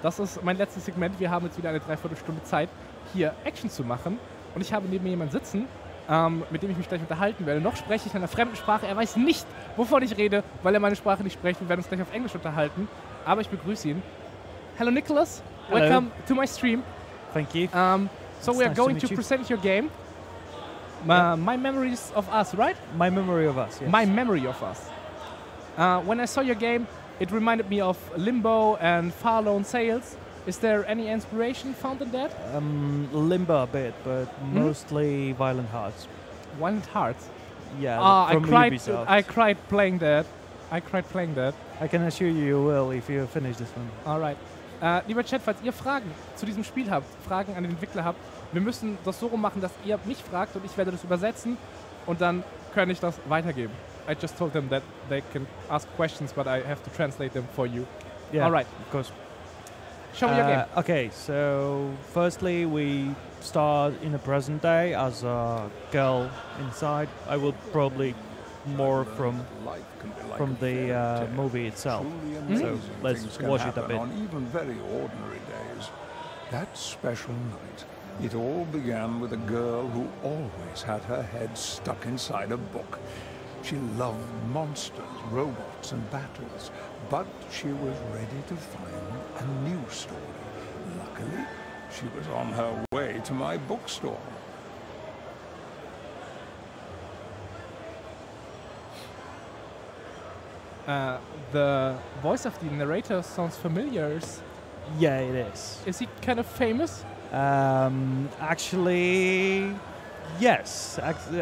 Das ist mein letztes Segment. Wir haben jetzt wieder eine Dreiviertelstunde Zeit, hier Action zu machen. Und ich habe neben mir jemanden sitzen, mit dem ich mich gleich unterhalten werde. Noch spreche ich in einer fremden Sprache. Er weiß nicht, wovon ich rede, weil er meine Sprache nicht spricht. Wir werden uns gleich auf Englisch unterhalten. Aber ich begrüße ihn. Hello, Nicholas. Hello. Welcome to my stream. Thank you. So we are nice going to to meet you. present your game. My Memories of Us, right? My Memory of Us, yes. My Memory of Us. When I saw your game, it reminded me of Limbo and Far Lone Sails. Is there any inspiration found in that? Limbo a bit, but mostly Violent Hearts. Violent Hearts. Yeah, I from cried. Ubisoft. I cried playing that. I can assure you will if you finish this one. Alright. Lieber Chat, falls ihr Fragen zu diesem Spiel habt, Fragen an den Entwickler habt, wir müssen das so rum machen, dass ihr mich fragt und ich werde das übersetzen und dann kann ich das weitergeben. I just told them that they can ask questions, but I have to translate them for you. Yeah, Alright. of course. Show me your game. Okay, so firstly we start in the present day as a girl inside. I will probably more from the movie itself. So let's watch it a bit. On even very ordinary days. That special night, it all began with a girl who always had her head stuck inside a book. She loved monsters, robots and battles, but she was ready to find a new story. Luckily, she was on her way to my bookstore. The voice of the narrator sounds familiar. Yeah, it is. Is he kind of famous? Actually, yes,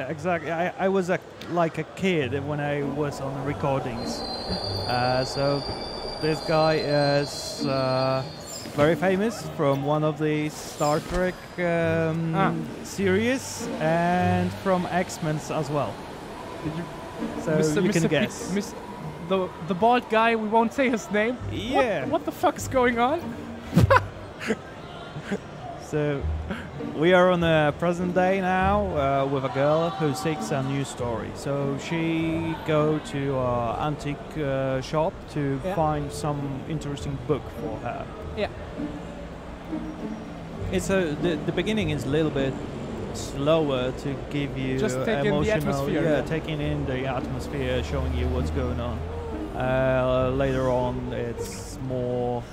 exactly. I was like a kid when I was on the recordings. So this guy is very famous from one of the Star Trek series and from X-Men as well. So you can guess. The bald guy, we won't say his name. Yeah. What the fuck is going on? So we are on the present day now with a girl who seeks a new story. So she go to an antique shop to find some interesting book for her. Yeah. It's the beginning is a little bit slower to give you just take emotional, in the atmosphere. Taking in the atmosphere, showing you what's going on. Later on, it's more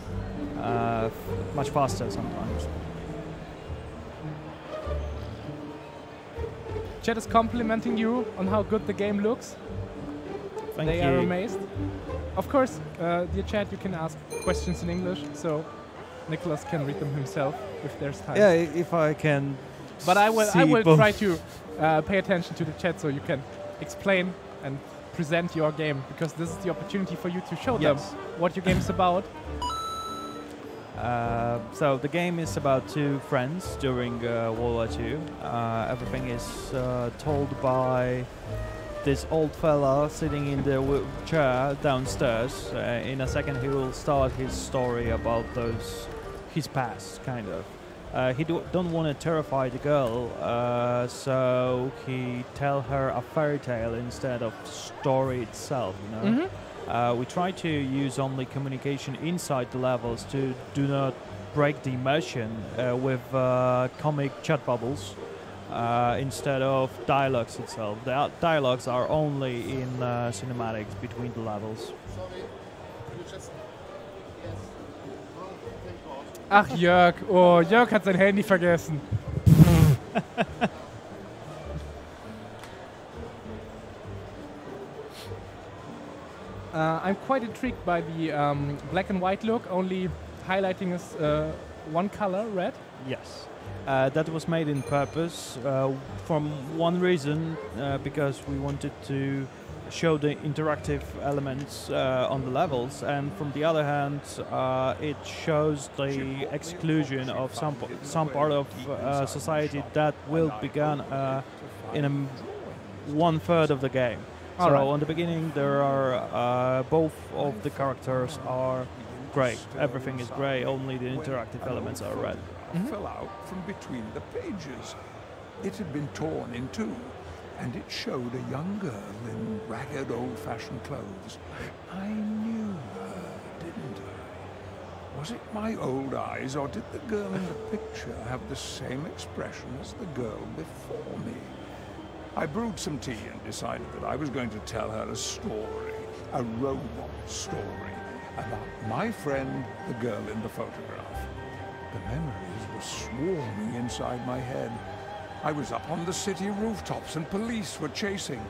much faster sometimes. Chat is complimenting you on how good the game looks. Thank you. They are amazed. Of course, dear chat, you can ask questions in English, so Nicholas can read them himself if there's time. Yeah, if I can. But I will both. try to pay attention to the chat so you can explain and present your game, because this is the opportunity for you to show them what your game is about. So the game is about two friends during World War II. Everything is told by this old fella sitting in the chair downstairs. In a second he will start his story about his past, kind of. He don't want to terrify the girl, so he tell her a fairy tale instead of story itself, you know. We try to use only communication inside the levels to do not break the immersion with comic chat bubbles instead of dialogues itself. The dialogues are only in cinematics between the levels. Ach Jörg, oh, Jörg hat sein Handy vergessen. I'm quite intrigued by the black and white look, only highlighting is one color, red. Yes. That was made in purpose from one reason, because we wanted to show the interactive elements on the levels, and from the other hand it shows the exclusion of some part of society that will begin in 1/3 of the game. So on the beginning there are both of the characters are grey. Everything is grey, only the interactive elements are red. Fell out from between the pages. It had been torn in two, and it showed a young girl in ragged old-fashioned clothes. I knew her, didn't I? Was it my old eyes, or did the girl in the picture have the same expression as the girl before me? I brewed some tea and decided that I was going to tell her a story, a robot story, about my friend, the girl in the photograph. The memories were swarming inside my head. I was up on the city rooftops and police were chasing.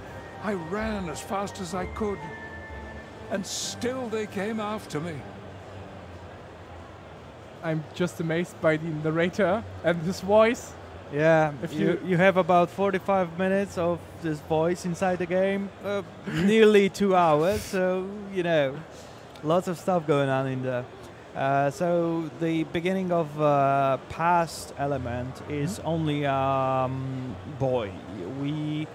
I ran as fast as I could, and still they came after me. I'm just amazed by the narrator and his voice. Yeah, If you have about 45 minutes of this voice inside the game, nearly 2 hours, so, you know, lots of stuff going on in there. So the beginning of past element is only boy. We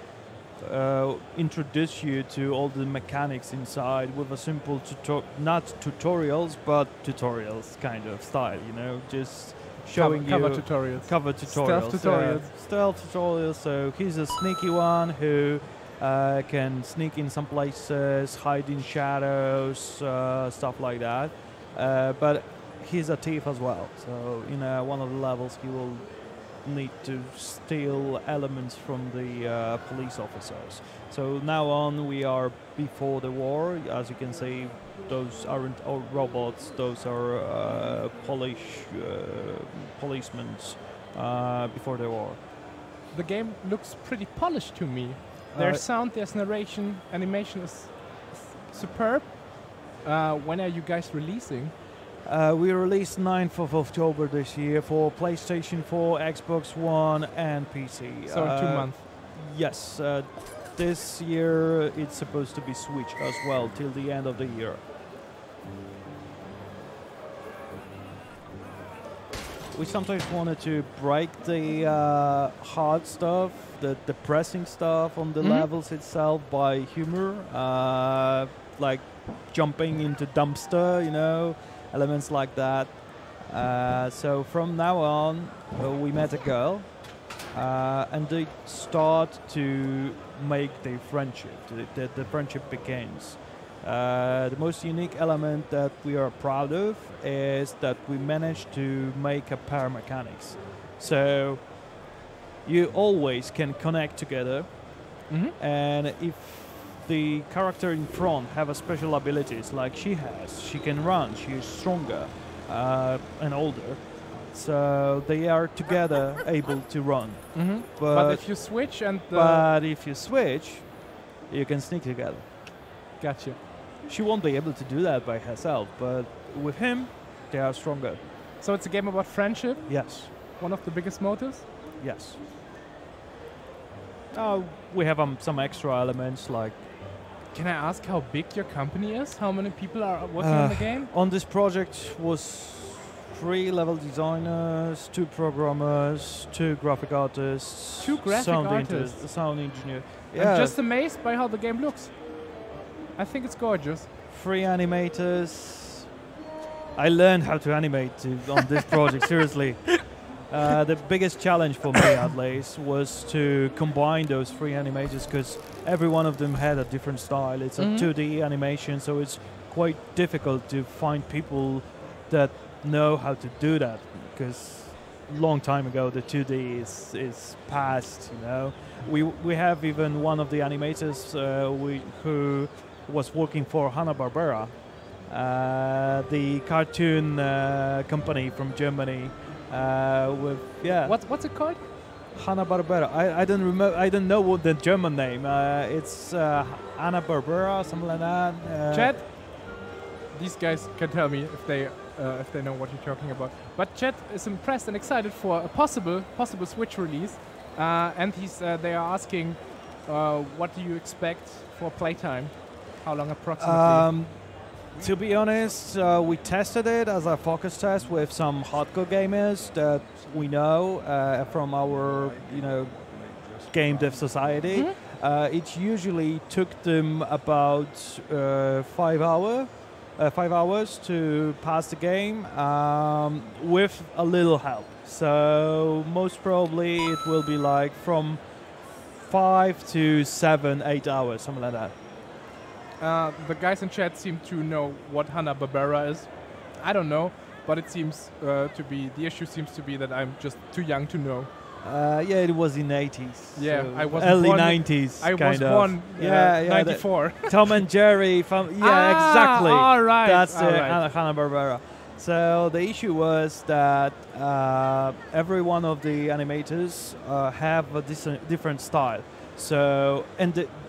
introduce you to all the mechanics inside with a simple not tutorials, but tutorials kind of style, you know, just showing cover you tutorials. cover tutorials. Stealth tutorials. Stealth tutorials. So he's a sneaky one who can sneak in some places, hide in shadows, stuff like that. But he's a thief as well. So in one of the levels, he will need to steal elements from the police officers. So now on, we are before the war. As you can see, those aren't all robots. Those are policemen before the war. The game looks pretty polished to me. There's sound, there's narration, animation is superb. When are you guys releasing? We released 9th of October this year for PlayStation 4, Xbox One, and PC. So in 2 months. Yes. This year it's supposed to be Switch as well till the end of the year. We sometimes wanted to break the hard stuff, the depressing stuff on the levels itself by humor, like jumping into dumpster, you know, elements like that. So from now on, we met a girl, and they start to make their friendship. The friendship begins. The most unique element that we are proud of is that we managed to make a pair mechanics. So you always can connect together, and if the character in front have a special abilities like she has, she can run, she is stronger and older, so they are together able to run. But if you switch and you can sneak together. Gotcha. She won't be able to do that by herself, but with him, they are stronger. So it's a game about friendship? Yes. One of the biggest motives? Yes. We have some extra elements like... Can I ask how big your company is? How many people are working on the game? On this project was 3 level designers, 2 programmers, 2 graphic artists, 2 graphic artists? Sound engineer. I'm just amazed by how the game looks. I think it's gorgeous. 3 animators. I learned how to animate on this project, seriously. The biggest challenge for me, at least, was to combine those 3 animators because every one of them had a different style. It's a 2D animation, so it's quite difficult to find people that know how to do that because long time ago the 2D is past, you know. We have even one of the animators who was working for Hanna-Barbera, the cartoon company from Germany. What's it called? Hanna-Barbera. I don't remember. I don't know what the German name. It's Hanna-Barbera, something like that. Chad, these guys can tell me if they know what you're talking about. But Chad is impressed and excited for a possible Switch release, and they are asking, what do you expect for playtime? How long approximately? To be honest, we tested it as a focus test with some hardcore gamers that we know from our, game dev society. It usually took them about 5 hours to pass the game with a little help. So most probably it will be like from 5 to 7, 8 hours, something like that. The guys in chat seem to know what Hanna-Barbera is. I don't know. but it seems to be the issue seems to be that I'm just too young to know. Yeah, it was in 80s. Yeah, so I was early born, 90s. I was kind of. born Yeah, 94. Tom and Jerry. Exactly. All right. That's all right. Hanna-Barbera. So the issue was that every one of the animators have a different style. So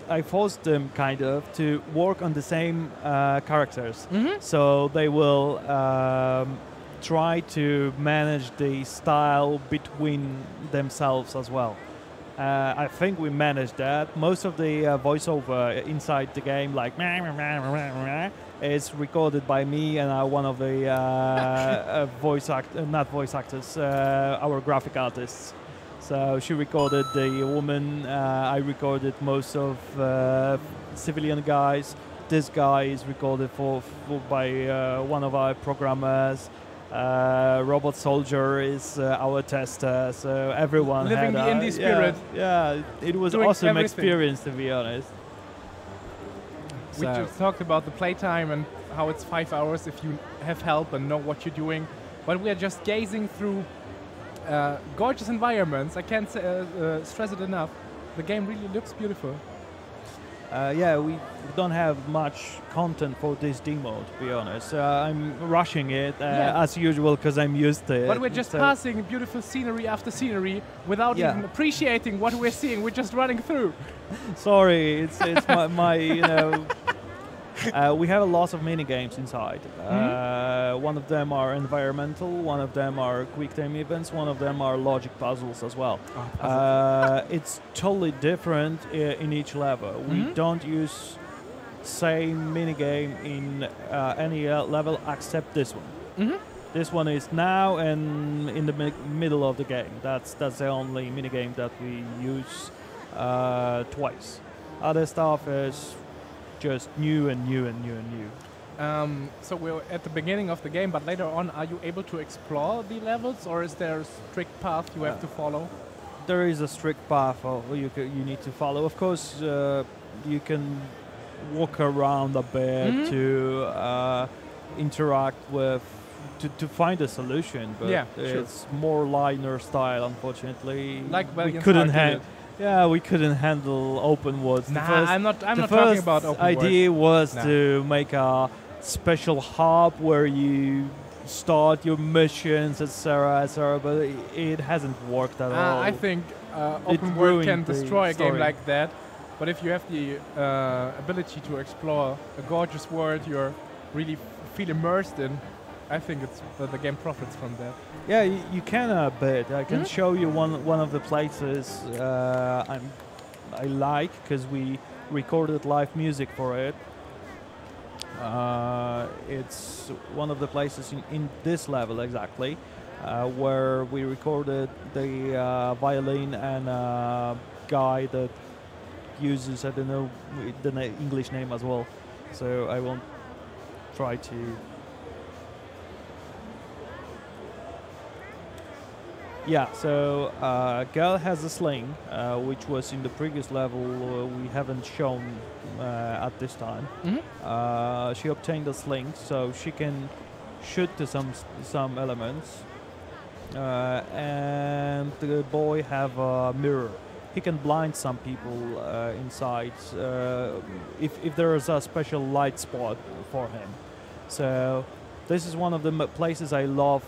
I forced them kind of to work on the same characters. So they will try to manage the style between themselves as well. I think we managed that. Most of the voiceover inside the game, like is recorded by me and one of the our graphic artists. So she recorded the woman. I recorded most of civilian guys. This guy is recorded by one of our programmers. Robot Soldier is our tester, so everyone living had the indie spirit. Yeah, it was Doing awesome everything. experience, to be honest. We just talked about the playtime and how it's 5 hours if you have help and know what you're doing. But we are just gazing through gorgeous environments. I can't stress it enough. The game really looks beautiful. Yeah, we don't have much content for this demo, to be honest. I'm rushing it as usual because I'm used to it. But we're just passing beautiful scenery after scenery without even appreciating what we're seeing. We're just running through. Sorry, it's my you know. We have a lot of mini games inside. One of them are environmental, one of them are quick time events, one of them are logic puzzles as well. It's totally different in each level. We don't use same mini game in any level except this one. This one is now and in the middle of the game. That's the only mini game that we use twice. Other stuff is just new and new and new and new. So we're at the beginning of the game, but later on, are you able to explore the levels, or is there a strict path you have to follow? There is a strict path you need to follow. Of course, you can walk around a bit to interact with, to find a solution, but it's more linear style, unfortunately. Like we couldn't we couldn't handle open worlds. Nah, I'm not talking about open worlds. The idea was Nah. to make a special hub where you start your missions, etc., but it hasn't worked at all. I think open world can destroy a game story. like that, but if you have the ability to explore a gorgeous world you're really feel immersed in, I think it's the game profits from that. Yeah, you can a bit. I can show you one of the places I like because we recorded live music for it. It's one of the places in this level exactly where we recorded the violin and guy that uses, I don't know the English name as well, so I won't try to. Yeah, so girl has a sling, which was in the previous level we haven't shown at this time. She obtained a sling, so she can shoot to some elements. And the boy have a mirror. He can blind some people inside if there is a special light spot for him. So this is one of the places I love.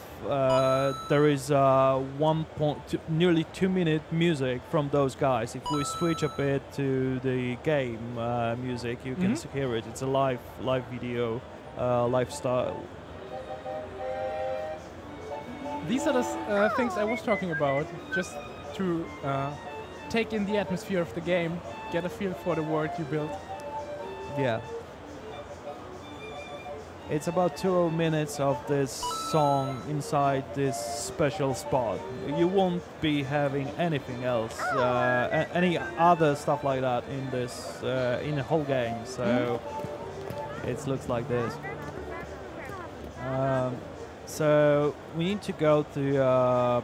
There is nearly 2 minute music from those guys. If we switch a bit to the game music, you can hear it. It's a live video, lifestyle. These are the things I was talking about, just to take in the atmosphere of the game, get a feel for the world you built. Yeah. It's about 2 minutes of this song inside this special spot. You won't be having anything else, any other stuff like that in this in the whole game. So it looks like this. So we need to go to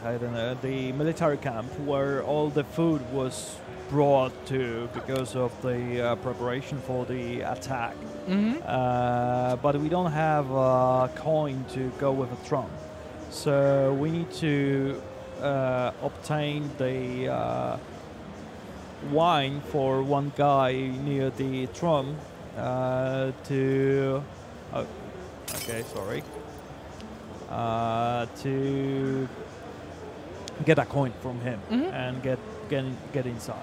I don't know, the military camp where all the food was brought to because of the preparation for the attack. But we don't have a coin to go with a throne. So we need to obtain the wine for one guy near the throne to... Oh, okay, sorry. To get a coin from him and get inside.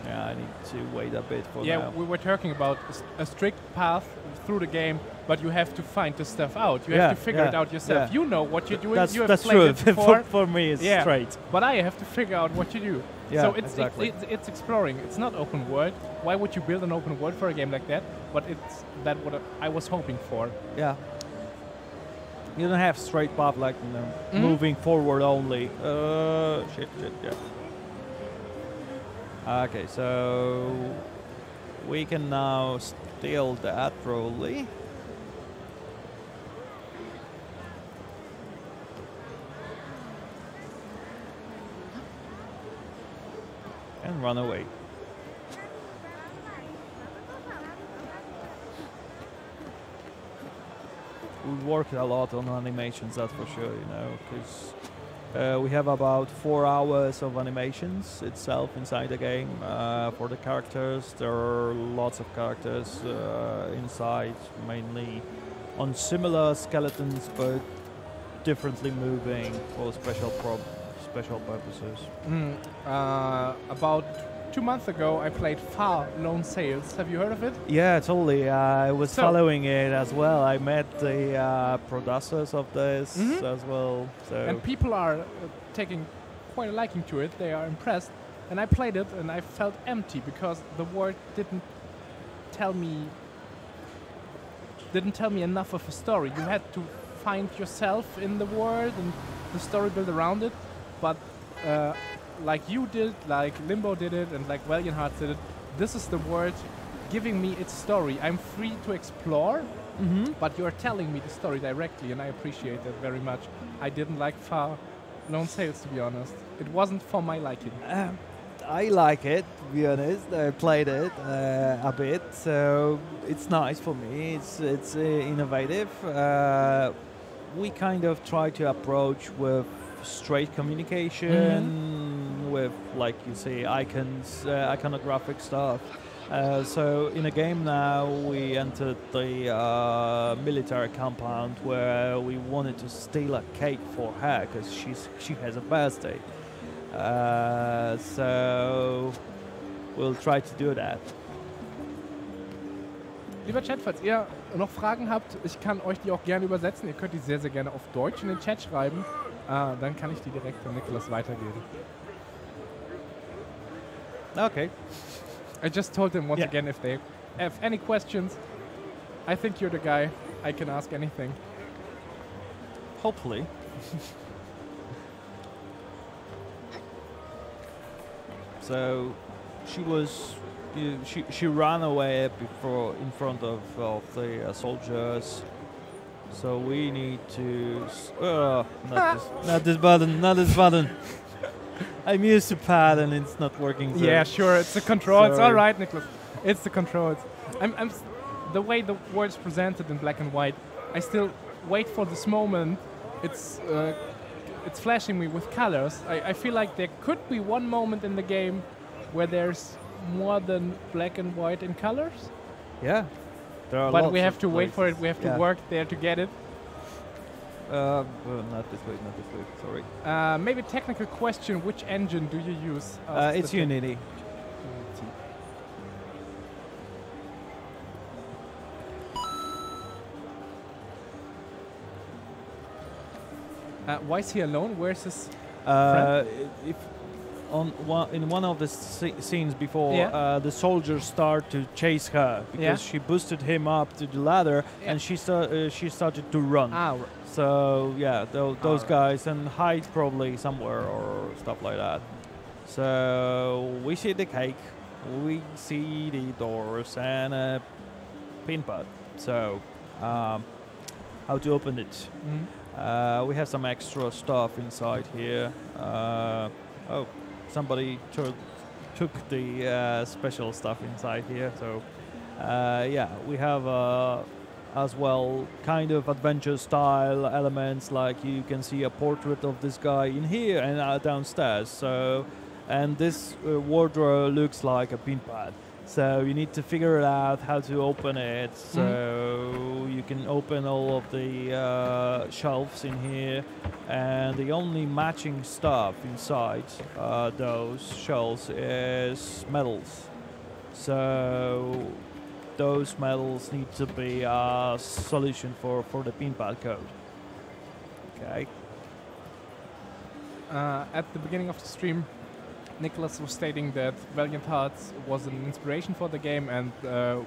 Yeah, I need to wait a bit for Yeah, now. we were talking about a strict path through the game, but you have to find the stuff out. You have to figure it out yourself. yeah. You know what you're doing. That's You have that's played true. it before. for me, it's Yeah. straight. But I have to figure out what you do. Yeah, so it's, exactly. it's exploring. It's not open world. Why would you build an open world for a game like that? But it's that what I was hoping for. Yeah. You don't have straight path like moving forward only. Shit, yeah. Okay, so we can now steal that probably. And run away. We worked a lot on animations, that's for sure, you know, because we have about 4 hours of animations itself inside the game for the characters. There are lots of characters inside, mainly on similar skeletons, but differently moving for special purposes. About 2 months ago, I played Far Lone Sails. Have you heard of it? Yeah, totally. I was So- following it as well. I met the producers of this as well. So And people are taking quite a liking to it. They are impressed. And I played it, and I felt empty because the world didn't tell me enough of a story. You had to find yourself in the world and the story built around it. But like you did, like Limbo did it, and like Valiant Hearts did it, this is the world giving me its story. I'm free to explore, but you're telling me the story directly, and I appreciate that very much. I didn't like Far Lone Sails, to be honest. It wasn't for my liking. I like it, to be honest. I played it a bit, so it's nice for me. It's innovative. We kind of try to approach with straight communication, with, like you say, icons, iconographic stuff. So in a game now, we entered the military compound where we wanted to steal a cake for her because she has a birthday. So we'll try to do that. Lieber Chat, falls ihr noch Fragen habt, ich kann euch die auch gerne übersetzen. Ihr könnt die sehr, sehr gerne auf Deutsch in den Chat schreiben. Dann kann ich die direkt an Nicholas weitergeben. Okay. I just told them once again if they have any questions. I think you're the guy. I can ask anything. Hopefully. So she ran away before in front of the soldiers. So we need to not this button. I'm used to pad and it's not working. So Yeah, sure. It's the controls. It's Sorry. all right, Nicholas. It's the controls. The way the world's presented in black and white. I still wait for this moment. It's flashing me with colors. I feel like there could be one moment in the game where there's more than black and white in colors. Yeah. There are But lots we have of to wait for it. We have to Yeah. work there to get it. Not this way. Sorry. Maybe technical question. Which engine do you use? It's Unity. Why is he alone? Where's his? If in one of the scenes before, Yeah. the soldiers start to chase her because she boosted him up to the ladder, and she started to run. Ah, So yeah, those Alright. guys and hide probably somewhere or stuff like that. So we see the cake, we see the doors and a pin pad. So how to open it? We have some extra stuff inside here. Oh, somebody took the special stuff inside here. So yeah, we have as well kind of adventure style elements, like you can see a portrait of this guy in here and downstairs. So, and this wardrobe looks like a pin pad. So you need to figure out how to open it. So you can open all of the shelves in here, and the only matching stuff inside those shelves is medals. So those medals need to be a solution for the pin pad code. Okay. At the beginning of the stream, Nicholas was stating that Valiant Hearts was an inspiration for the game, and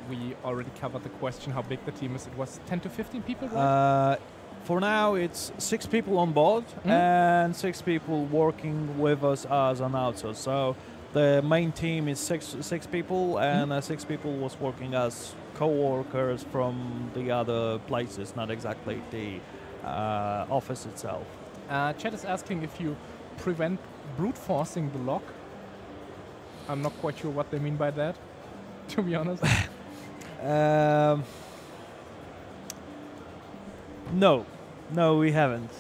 we already covered the question how big the team is. It was 10 to 15 people, right? For now, it's 6 people on board and 6 people working with us as an outsource. So the main team is six people, and 6 people was working as co-workers from the other places, not exactly the office itself. Chat is asking if you prevent brute forcing the lock. I'm not quite sure what they mean by that, to be honest. No, we haven't.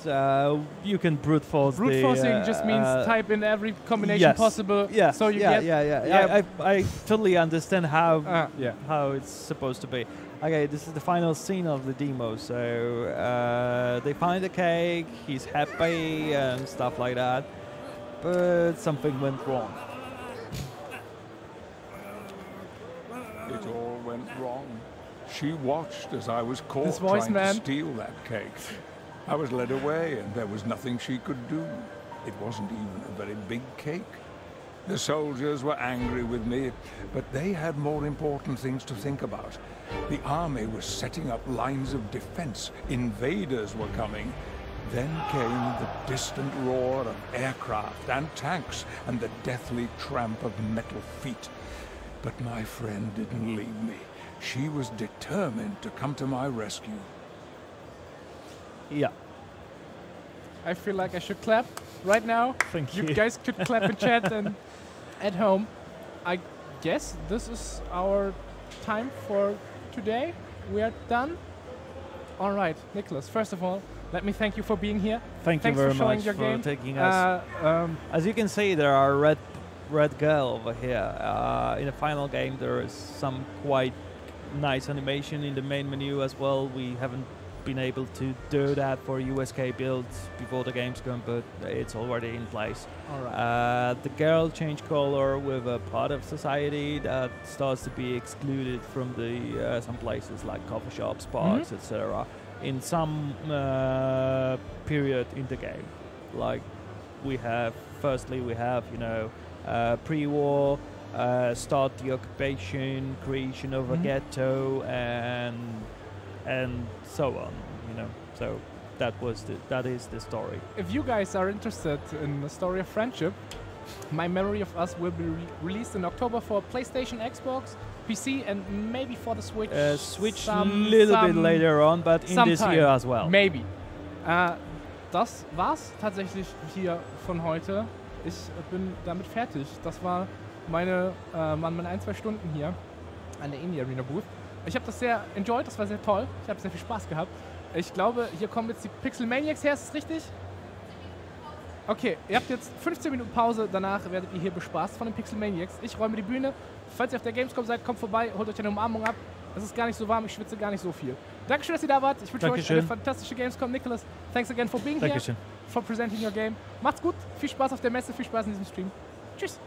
You can brute force. Brute forcing just means type in every combination possible. Yeah. So you I totally understand how yeah. how it's supposed to be. Okay, this is the final scene of the demo. So they find the cake. He's happy and stuff like that. But something went wrong. It all went wrong. She watched as I was caught trying to steal that cake. I was led away, and there was nothing she could do. It wasn't even a very big cake. The soldiers were angry with me, but they had more important things to think about. The army was setting up lines of defense. Invaders were coming. Then came the distant roar of aircraft and tanks and the deathly tramp of metal feet. But my friend didn't leave me. She was determined to come to my rescue. Yeah. I feel like I should clap right now. Thank you. You guys could clap in chat and at home. I guess this is our time for today. We are done. All right, Nicholas, first of all, let me thank you for being here. Thanks you very for showing your for game. taking us. As you can see, there are red girl over here. In the final game, there is some quite nice animation in the main menu as well. We haven't been able to do that for USK builds before the game's gone, but it's already in place. All right. The girl changed color with a part of society that starts to be excluded from the some places like coffee shops, parks, etc. in some period in the game. Like we have, firstly we have, you know, pre-war, start the occupation, creation of a ghetto, and so on, you know. So that is the story. If you guys are interested in the story of friendship, My Memory of Us will be released in October for PlayStation, Xbox, PC, and maybe for the Switch. Switch a little bit later on, but in this year as well. Maybe. Das war's tatsächlich hier von heute. Ich bin damit fertig. Das war meine 1-2 Stunden hier an der Indie Arena Booth. Ich habe das sehr enjoyed, das war sehr toll. Ich habe sehr viel Spaß gehabt. Ich glaube, hier kommen jetzt die Pixel Maniacs her, ist das richtig? Okay, ihr habt jetzt 15 Minuten Pause, danach werdet ihr hier bespaßt von den Pixel Maniacs. Ich räume die Bühne. Falls ihr auf der Gamescom seid, kommt vorbei, holt euch eine Umarmung ab. Es ist gar nicht so warm, ich schwitze gar nicht so viel. Dankeschön, dass ihr da wart. Ich wünsche euch eine fantastische Gamescom. Nicholas, thanks again for being here, for presenting your game. Macht's gut, viel Spaß auf der Messe, viel Spaß in diesem Stream. Tschüss.